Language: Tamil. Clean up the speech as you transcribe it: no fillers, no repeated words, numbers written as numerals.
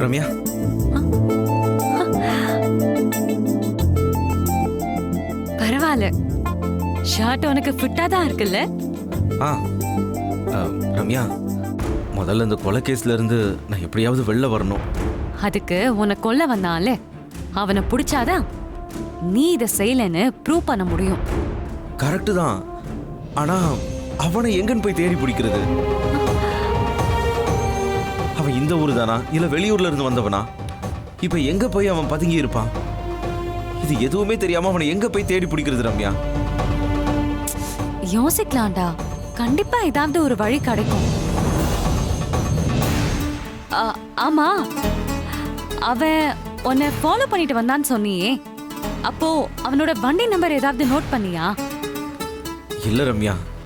ரம்யா, பரவாயில்ல, ஷர்ட் உனக்கு ஃபிட்டா தான் இருக்குல்ல? ஆ ரம்யா, முதல்ல இந்த கொலை கேஸ்ல இருந்து நான் எப்படியாவது வெளில வரணும். அதுக்கு உன்னை கொல்ல வந்தான்ல, அவனை பிடிச்சாதான் நீ இதை செய்யலன்னு ப்ரூவ் பண்ண முடியும். கரெக்டு தான். ஆனா அவனை எங்கன்னு போய் தேடி பிடிக்கிறது? அவன் இந்த ஊரு தானா இல்ல வெளியூர்ல இருந்து வந்தவனா? இப்ப எங்க போய் அவன் பதுங்கி இருப்பான்? இது எதுவுமே தெரியாம அவனை எங்க போய் தேடி பிடிக்கிறது ரம்யா? யோசிக்கலாம்டா, கண்டிப்பா ஏதாவது ஒரு வழி கிடைக்கும். ஆமா, அவன் உன்னை ஃபாலோ பண்ணிட்டு வந்தான்னு சொன்னியே, அப்போ அவனோட வண்டி நம்பர் ஏதாவது நோட் பண்ணியா? இல்ல ரம்யா,